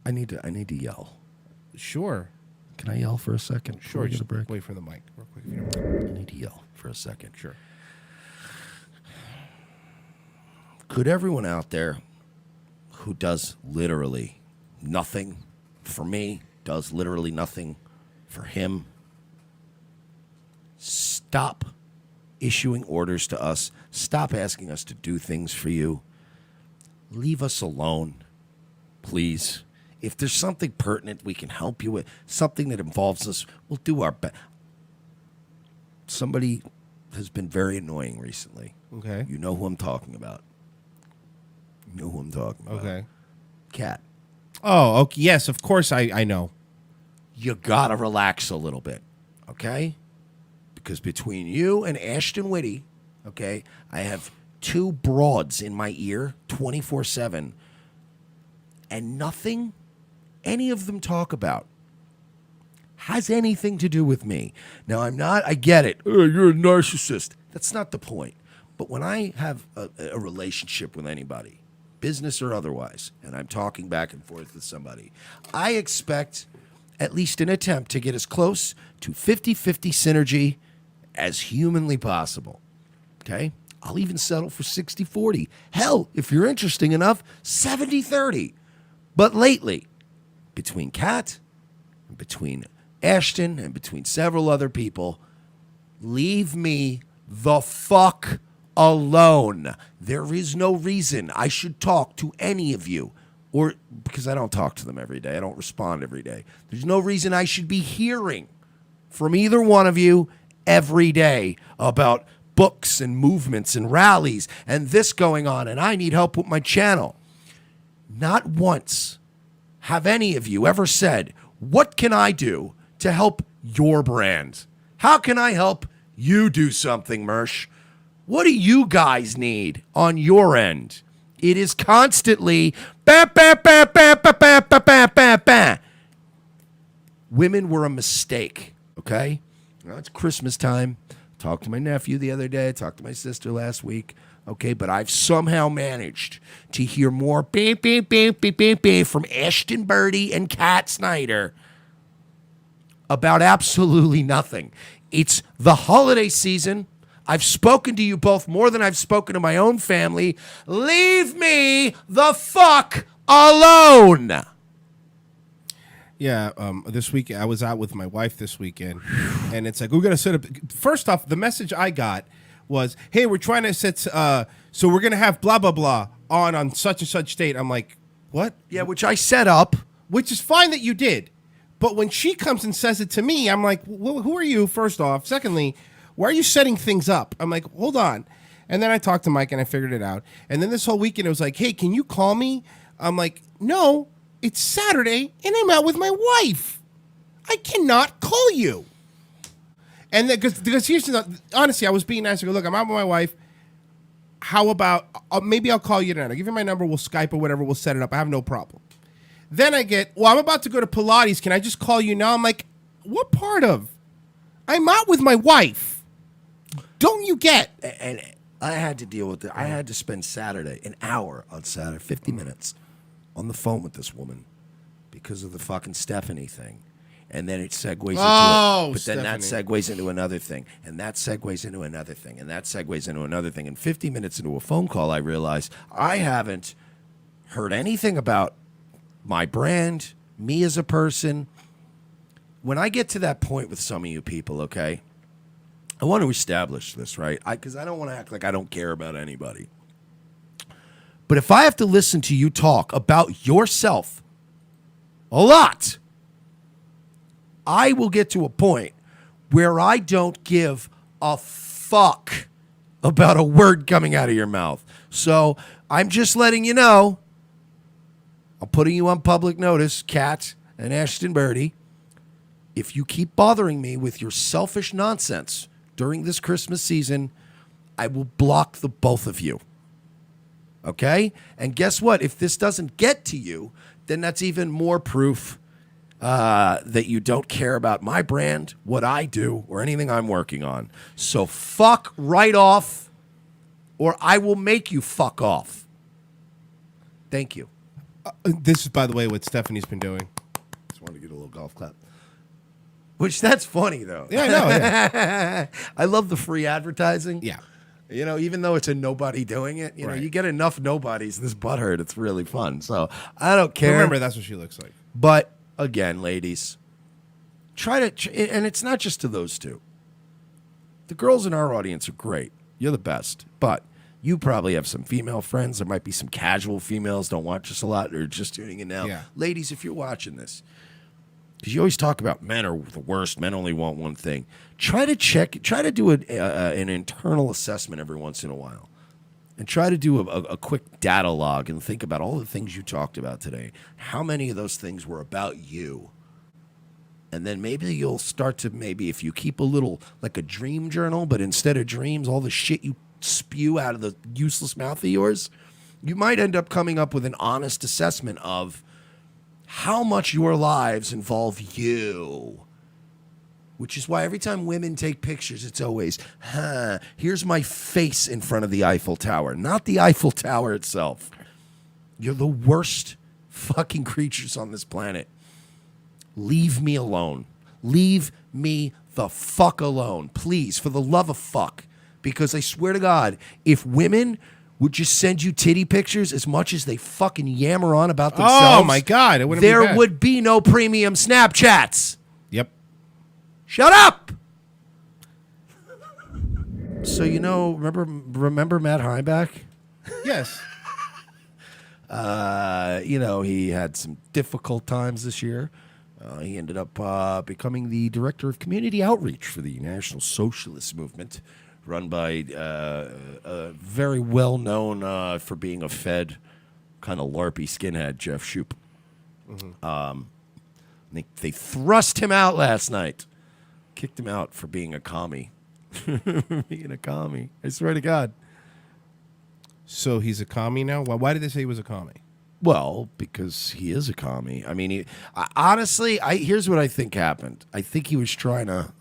I need to yell. Sure. Can I yell for a second? Sure. Just Just break. wait for the mic real quick. If you don't mind. I need to yell for a second. Sure. Could everyone out there who does literally nothing for me, does literally nothing for him, stop issuing orders to us? Stop asking us to do things for you. Leave us alone, please. If there's something pertinent we can help you with, something that involves us, we'll do our best. Somebody has been very annoying recently. Okay. You know who I'm talking about. You know who I'm talking about. Okay. Cat. Oh, okay. Yes, of course I know. You gotta relax a little bit, okay? Because between you and Ashton Whitty, okay, I have two broads in my ear 24/7, and nothing any of them talk about has anything to do with me. Now, I get it. Oh, you're a narcissist. That's not the point. But when I have a relationship with anybody, business or otherwise, and I'm talking back and forth with somebody, I expect at least an attempt to get as close to 50-50 synergy as humanly possible. Okay? I'll even settle for 60-40. Hell, if you're interesting enough, 70-30. But lately, between Kat, and between Ashton, and between several other people, leave me the fuck alone. There is no reason I should talk to any of you, or because I don't talk to them every day. I don't respond every day. There's no reason I should be hearing from either one of you every day about books and movements and rallies and this going on, and I need help with my channel. Not once have any of you ever said, what can I do to help your brand? How can I help you do something, Mersh? What do you guys need on your end? It is constantly bah, bah, bah, bah, bah, bah, bah, bah, bah, bah. Women were a mistake, okay? Now it's Christmas time. Talked to my nephew the other day. Talked to my sister last week. Okay, but I've somehow managed to hear more beep, beep, beep, beep, beep, beep from AshtonBirdie and Kat Snyder about absolutely nothing. It's the holiday season. I've spoken to you both more than I've spoken to my own family. Leave me the fuck alone. Yeah, this week I was out with my wife this weekend, and it's like, we're going to set up. First off, the message I got was, hey, we're trying to set, so we're going to have blah, blah, blah on such and such date. I'm like, what? Yeah, which I set up. Which is fine that you did. But when she comes and says it to me, I'm like, who are you, first off? Secondly, why are you setting things up? I'm like, hold on. And then I talked to Mike and I figured it out. And then this whole weekend it was like, hey, can you call me? I'm like, no, it's Saturday and I'm out with my wife. I cannot call you. And then, because here's the, honestly, I was being nice. I go, look, I'm out with my wife. How about, maybe I'll call you tonight. I'll give you my number. We'll Skype or whatever. We'll set it up. I have no problem. Then I get, well, I'm about to go to Pilates. Can I just call you now? I'm like, what part of? I'm out with my wife. Don't you get? And I had to deal with it. I had to spend Saturday, an hour on Saturday, 50 minutes on the phone with this woman because of the fucking Stephanie thing. And then it segues into but then that segues into another thing. And that segues into another thing. And that segues into another thing. And 50 minutes into a phone call, I realized I haven't heard anything about my brand, me as a person. When I get to that point with some of you people, okay, I want to establish this, right? Because I don't want to act like I don't care about anybody. But if I have to listen to you talk about yourself a lot, I will get to a point where I don't give a fuck about a word coming out of your mouth. So I'm just letting you know, I'm putting you on public notice, Kat and AshtonBirdie. If you keep bothering me with your selfish nonsense during this Christmas season, I will block the both of you. Okay? And guess what? If this doesn't get to you, then that's even more proof that you don't care about my brand, what I do, or anything I'm working on. So fuck right off, or I will make you fuck off. Thank you. This is, by the way, what Stephanie's been doing. Just wanted to get a little golf clap. Which, that's funny, though. Yeah, I know. Yeah. I love the free advertising. Yeah. You know, even though it's a nobody doing it, you know, you get enough nobodies, this butthurt, it's really fun. So I don't care. Remember, that's what she looks like. But, again, ladies, try to, and it's not just to those two. The girls in our audience are great. You're the best. But you probably have some female friends. There might be some casual females don't watch us a lot or just tuning in now. Yeah. Ladies, if you're watching this, because you always talk about men are the worst. Men only want one thing. Try to do an internal assessment every once in a while. And try to do a quick data log and think about all the things you talked about today. How many of those things were about you? And then maybe you'll start to if you keep a little, like a dream journal, but instead of dreams, all the shit you spew out of the useless mouth of yours, you might end up coming up with an honest assessment of how much your lives involve you. Which is why every time women take pictures, it's always, here's my face in front of the Eiffel Tower, not the Eiffel Tower itself. You're the worst fucking creatures on this planet. Leave me alone. Leave me the fuck alone. Please, for the love of fuck. Because I swear to God, if women would just send you titty pictures as much as they fucking yammer on about themselves. Oh, my God. It wouldn't there be bad. would be no premium Snapchats. Yep. Shut up! So, you know, remember Matt Heimbach? Yes. You know, he had some difficult times this year. He ended up becoming the director of community outreach for the National Socialist Movement, run by a very well-known for being a Fed kind of LARPy skinhead, Jeff Shoup. Mm-hmm. They thrust him out last night. Kicked him out for being a commie. Being a commie. I swear to God. So he's a commie now? Why did they say he was a commie? Well, because he is a commie. I mean, honestly, here's what I think happened. I think he was trying to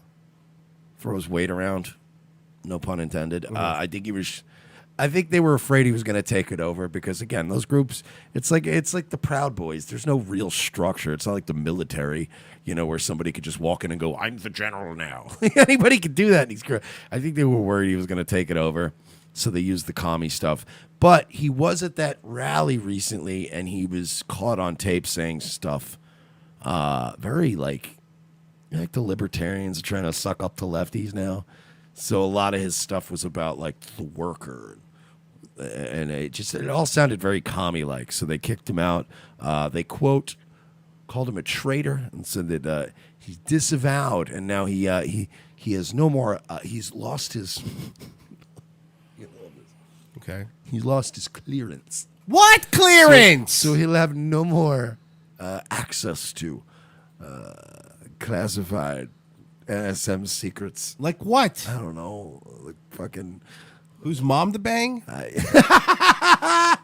throw his weight around. No pun intended. Mm-hmm. I think they were afraid he was going to take it over because, again, those groups, it's like the Proud Boys. There's no real structure. It's not like the military, you know, where somebody could just walk in and go, I'm the general now. Anybody could do that. I think they were worried he was going to take it over, so they used the commie stuff. But he was at that rally recently, and he was caught on tape saying stuff very like the libertarians are trying to suck up to lefties now. So a lot of his stuff was about like the worker, and it all sounded very commie-like. So they kicked him out. They called him a traitor and said that he's disavowed, and now he has no more. He's lost his. Okay. He's lost his clearance. What clearance? So he'll have no more access to classified NSM secrets. Like what? I don't know. Like fucking. Who's mom to bang? Yeah,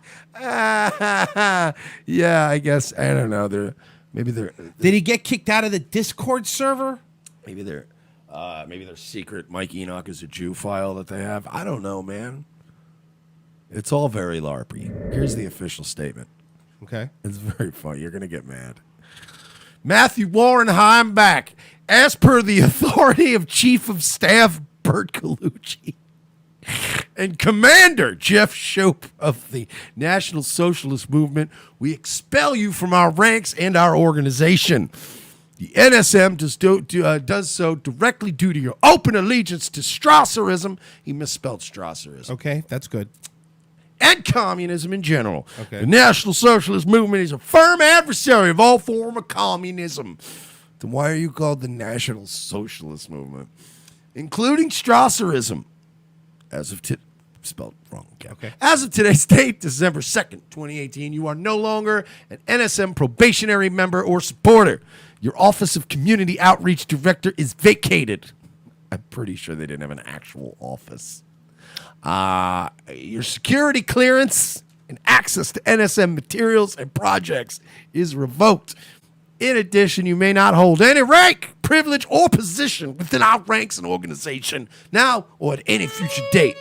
I guess. I don't know. Did he get kicked out of the Discord server? Maybe their secret Mike Enoch is a Jew file that they have. I don't know, man. It's all very LARPy. Here's the official statement. Okay. It's very funny. You're going to get mad. Matthew Warren Heimbach, as per the authority of Chief of Staff Bert Colucci and Commander Jeff Shoup of the National Socialist Movement, we expel you from our ranks and our organization. The NSM does so directly due to your open allegiance to Strasserism. He misspelled Strasserism. Okay, that's good. And communism in general. Okay. The National Socialist Movement is a firm adversary of all form of communism. Then why are you called the National Socialist Movement? Including Strasserism. Spelled wrong. Okay. As of today's date, December 2nd, 2018, you are no longer an NSM probationary member or supporter. Your Office of Community Outreach Director is vacated. I'm pretty sure they didn't have an actual office. Your security clearance and access to NSM materials and projects is revoked. In addition, you may not hold any rank, privilege, or position within our ranks and organization now or at any future date.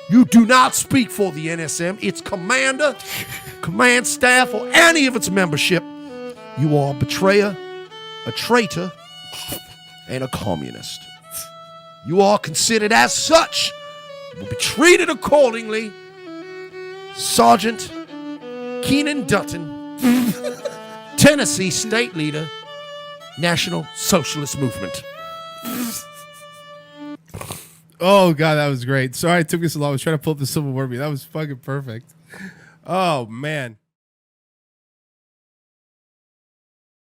You do not speak for the NSM, its commander, command staff, or any of its membership. You are a betrayer, a traitor, and a communist. You are considered as such. You will be treated accordingly. Sergeant Keenan Dutton, Tennessee State Leader, National Socialist Movement. Oh, God, that was great. Sorry it took me so long. I was trying to pull up the Civil War. That was fucking perfect. Oh, man.